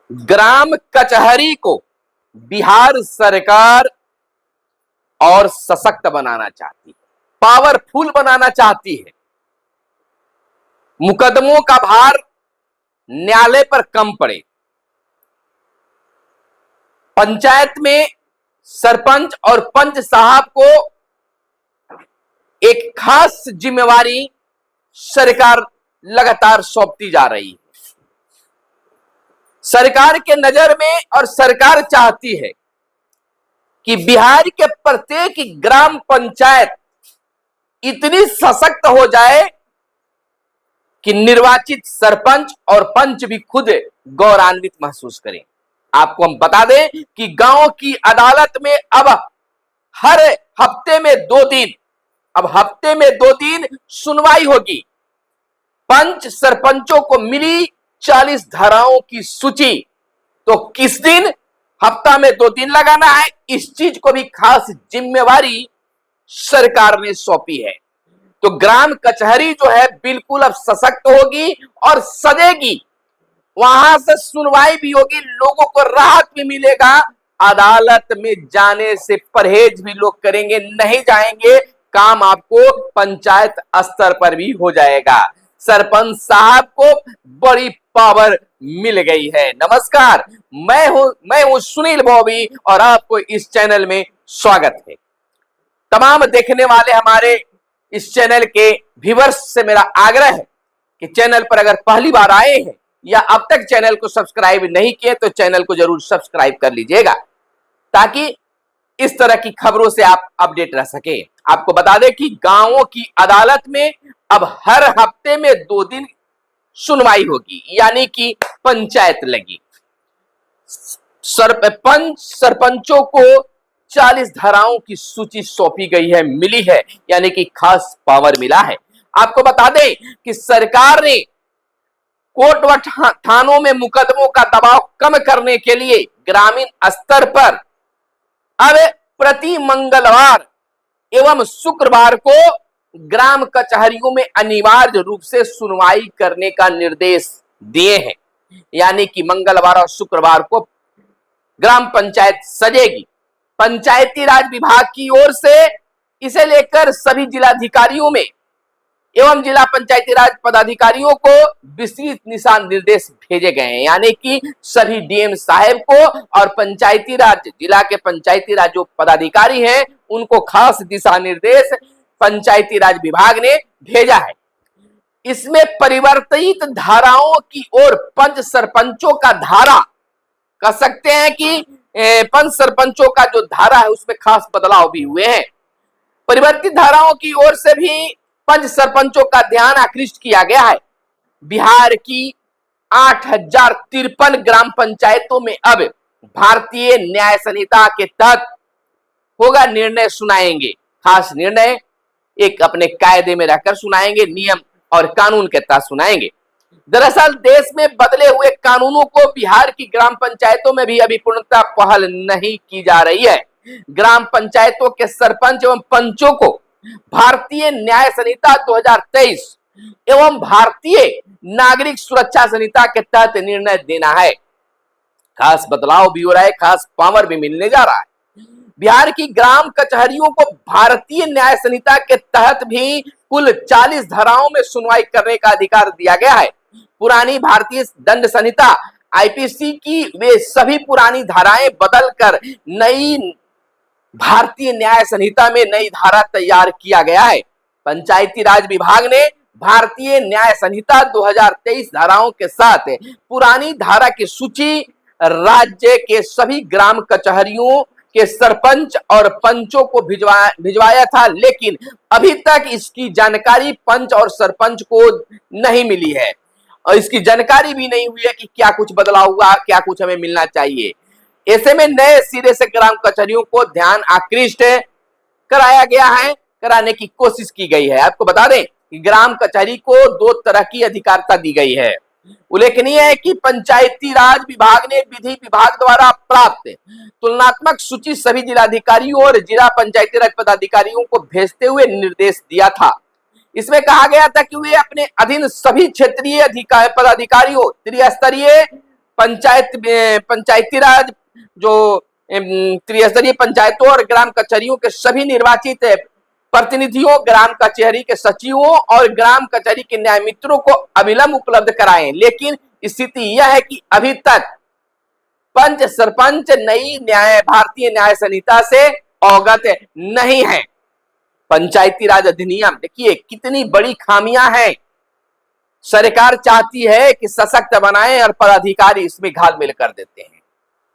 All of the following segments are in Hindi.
ग्राम कचहरी को बिहार सरकार और सशक्त बनाना चाहती है, पावरफुल बनाना चाहती है। मुकदमों का भार न्यायालय पर कम पड़े। पंचायत में सरपंच और पंच साहब को एक खास जिम्मेवारी सरकार लगातार सौंपती जा रही है। सरकार के नजर में और सरकार चाहती है कि बिहार के प्रत्येक ग्राम पंचायत इतनी सशक्त हो जाए कि निर्वाचित सरपंच और पंच भी खुद गौरवान्वित महसूस करें। आपको हम बता दें कि गांव की अदालत में अब हर हफ्ते में 2 दिन, अब हफ्ते में 2 दिन सुनवाई होगी। पंच सरपंचों को मिली 40 धाराओं की सूची, तो किस दिन? हफ्ता में 2 दिन लगाना है। इस चीज को भी खास जिम्मेवारी सरकार ने सौंपी है। तो ग्राम कचहरी जो है बिल्कुल अब सशक्त होगी और सजेगी। वहां से सुनवाई भी होगी, लोगों को राहत भी मिलेगा। अदालत में जाने से परहेज भी लोग करेंगे, नहीं जाएंगे। काम आपको पंचायत स्तर पर भी हो जाएगा। सरपंच साहब को बड़ी पावर मिल गई है। नमस्कार, मैं हूं सुनील बॉबी और आपको इस चैनल में स्वागत है। तमाम देखने वाले हमारे इस चैनल के व्यूअर्स से मेरा आग्रह है कि चैनल पर अगर पहली बार आए हैं या अब तक चैनल को सब्सक्राइब नहीं किए तो चैनल को जरूर सब्सक्राइब कर लीजिएगा, ताकि इस तरह की खबरों से आप अपडेट रह सके। आपको बता दें कि गांवों की अदालत में अब हर हफ्ते में 2 दिन सुनवाई होगी, यानी कि पंचायत लगी। सरपंच सरपंचों को 40 धाराओं की सूची सौंपी गई है, मिली है, यानी कि खास पावर मिला है। आपको बता दें कि सरकार ने कोर्ट व थानों में मुकदमों का दबाव कम करने के लिए ग्रामीण स्तर पर अब प्रति मंगलवार एवं शुक्रवार को ग्राम कचहरियों में अनिवार्य रूप से सुनवाई करने का निर्देश दिए हैं। यानी कि मंगलवार और शुक्रवार को ग्राम पंचायत सजेगी। पंचायती राज विभाग की ओर से इसे लेकर सभी जिलाधिकारियों में एवं जिला पंचायती राज पदाधिकारियों को विस्तृत दिशा निर्देश भेजे गए हैं। यानी कि सभी डीएम साहब को और पंचायती राज जिला के पंचायती राज जो पदाधिकारी हैं उनको खास दिशा निर्देश पंचायती राज विभाग ने भेजा है। इसमें परिवर्तित धाराओं की ओर पंच सरपंचों का धारा, कह सकते हैं कि पंच सरपंचों का जो धारा है उसमें खास बदलाव भी हुए हैं। परिवर्तित धाराओं की ओर से भी पंच सरपंचों का ध्यान आकृष्ट किया गया है। बिहार की 8053 ग्राम पंचायतों में अब भारतीय न्याय संहिता के तहत होगा निर्णय सुनाएंगे। खास निर्णय एक अपने कायदे में रहकर सुनाएंगे, नियम और कानून के तहत सुनाएंगे। दरअसल देश में बदले हुए कानूनों को बिहार की ग्राम पंचायतों में भी अभी पूर्णतः पहल नहीं की जा रही है। ग्राम पंचायतों के सरपंच एवं पंचों को भारतीय न्याय संहिता 2023 एवं भारतीय नागरिक सुरक्षा संहिता के तहत निर्णय देना है। खास बदलाव भी हो रहा है, खास पावर भी मिलने जा रहा है। बिहार की ग्राम कचहरियों को भारतीय न्याय संहिता के तहत भी कुल 40 धाराओं में सुनवाई करने का अधिकार दिया गया है। पुरानी भारतीय दंड संहिता आईपीसी की वे सभी पुरानी धाराएं बदलकर नई भारतीय न्याय संहिता में नई धारा तैयार किया गया है। पंचायती राज विभाग ने भारतीय न्याय संहिता 2023 धाराओं के साथ पुरानी धारा की सूची राज्य के सभी ग्राम कचहरियों के सरपंच और पंचों को भिजवाया था, लेकिन अभी तक इसकी जानकारी पंच और सरपंच को नहीं मिली है और इसकी जानकारी भी नहीं हुई है कि क्या कुछ बदलाव हुआ, क्या कुछ हमें मिलना चाहिए। ऐसे में नए सिरे से ग्राम कचहरियों को ध्यान आकृष्ट कराया गया है, कराने की कोशिश की गई है। आपको बता दें कि ग्राम कचहरी को 2 तरह की अधिकारिता दी गई है। उल्लेखनीय है कि पंचायती राज विभाग ने विधि विभाग द्वारा प्राप्त तुलनात्मक सूची सभी जिलाधिकारियों और जिला पंचायती राज पदाधिकारियों को भेजते हुए निर्देश दिया था। इसमें कहा गया था कि वे अपने अधीन सभी क्षेत्रीय पदाधिकारियों, त्रिस्तरीय पंचायती राज जो त्रिस्तरीय पंचायतों और ग्राम कचहरियों के सभी निर्वाचित प्रतिनिधियों, ग्राम कचहरी के सचिवों और ग्राम कचहरी के न्याय मित्रों को अविलंब उपलब्ध कराएं। लेकिन स्थिति यह है कि अभी तक पंच सरपंच नई भारतीय न्याय संहिता से अवगत नहीं है। पंचायती राज अधिनियम, देखिए कितनी बड़ी खामियां हैं। सरकार चाहती है कि सशक्त बनाए और पदाधिकारी इसमें घालमेल कर देते हैं।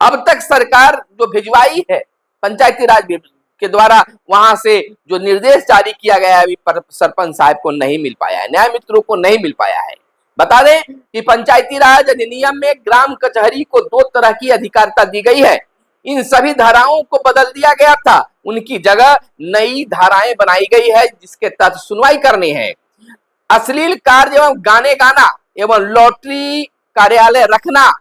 अब तक सरकार जो भिजवाई है पंचायती राज के द्वारा, वहां से जो निर्देश जारी किया गया है अभी सरपंच साहब को नहीं मिल पाया है, न्याय मित्रों को नहीं मिल पाया है। बता दें कि पंचायती राज अधिनियम में ग्राम कचहरी को 2 तरह की अधिकारिता दी गई है। इन सभी धाराओं को बदल दिया गया था, उनकी जगह नई धाराएं बनाई गई है जिसके तहत सुनवाई करनी है। अश्लील कार्य एवं गाने गाना एवं लॉटरी कार्यालय रखना,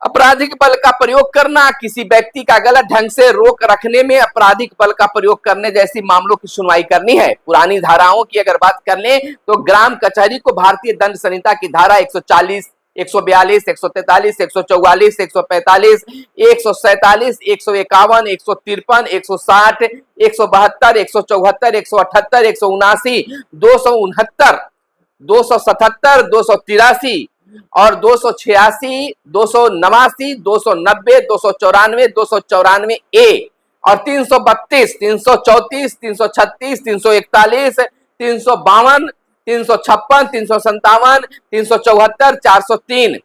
आपराधिक बल का प्रयोग करना, किसी व्यक्ति का गलत ढंग से रोक रखने में आपराधिक बल का प्रयोग करने जैसी मामलों की सुनवाई करनी है। पुरानी धाराओं की अगर बात कर लें तो ग्राम कचहरी को भारतीय दंड संहिता की धारा 140, 142, 143, 144, 145, 147, 151, 153, 160, 172, 174, 178, 179, 269, 277, 283 और 286, 289, 290, 294, 294 ए और 332, 334, 336, 341, 352, 356, 357, 374, 403,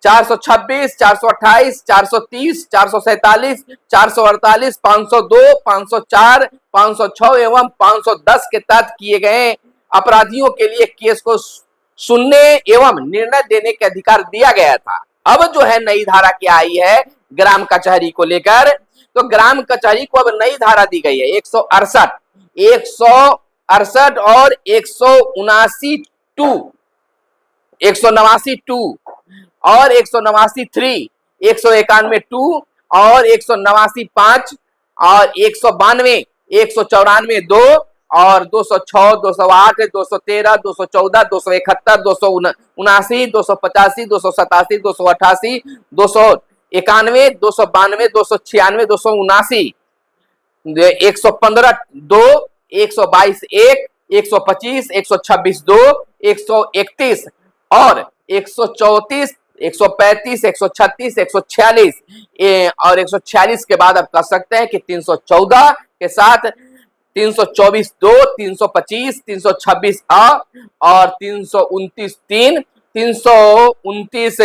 426, 428, 430, 447, 448, 502, 504, 506 एवं 510 के तहत किए गए अपराधियों के लिए केस को सुनने एवं निर्णय देने के अधिकार दिया गया था। अब जो है नई धारा क्या आई है ग्राम कचहरी को लेकर, तो ग्राम कचहरी को अब नई धारा दी गई है 168, 168 और 179 2, 189 2 और 189 3, 191 2 और 189 5 और 192, 194 2 और 206, 208, 213, 214, 271, 279, 285, 287, 288, 291, 292, 296, 279, 115 2, 122 1, 125, 126 2, 131 और 134, 135, 136, 146 और 146 के बाद आप कह सकते हैं कि 314 के साथ 324 2, 325, 326 आ और 329 3, 329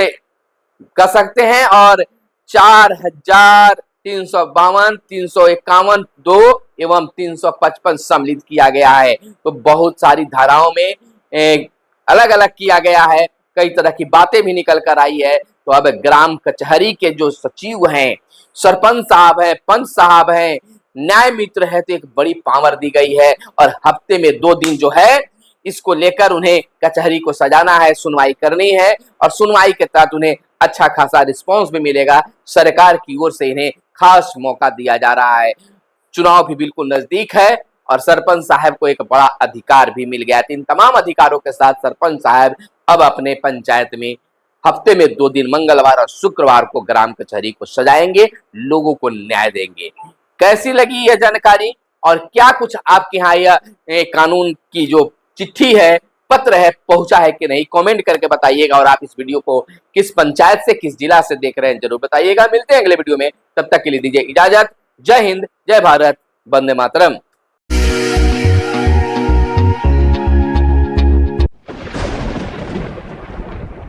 कह सकते हैं और 4352, 351 2 एवं 355 सम्मिलित किया गया है। तो बहुत सारी धाराओं में अलग अलग किया गया है, कई तरह की बातें भी निकल कर आई है। तो अब ग्राम कचहरी के जो सचिव हैं, सरपंच साहब हैं, पंच साहब हैं, न्याय मित्र है, तो एक बड़ी पावर दी गई है और हफ्ते में 2 दिन जो है इसको लेकर उन्हें कचहरी को सजाना है, सुनवाई करनी है और सुनवाई के तहत उन्हें अच्छा खासा रिस्पांस भी मिलेगा। सरकार की ओर से इन्हें खास मौका दिया जा रहा है। चुनाव भी बिल्कुल नजदीक है और सरपंच साहब को एक बड़ा अधिकार भी मिल गया। इन तमाम अधिकारों के साथ सरपंच साहब अब अपने पंचायत में हफ्ते में 2 दिन मंगलवार और शुक्रवार को ग्राम कचहरी को सजाएंगे, लोगों को न्याय देंगे। कैसी लगी यह जानकारी और क्या कुछ आपके यहाँ यह कानून की जो चिट्ठी है, पत्र है, पहुंचा है कि नहीं, कमेंट करके बताइएगा। और आप इस वीडियो को किस पंचायत से, किस जिला से देख रहे हैं जरूर बताइएगा। मिलते हैं अगले वीडियो में, तब तक के लिए दीजिए इजाजत। जय हिंद, जय भारत, वंदे मातरम।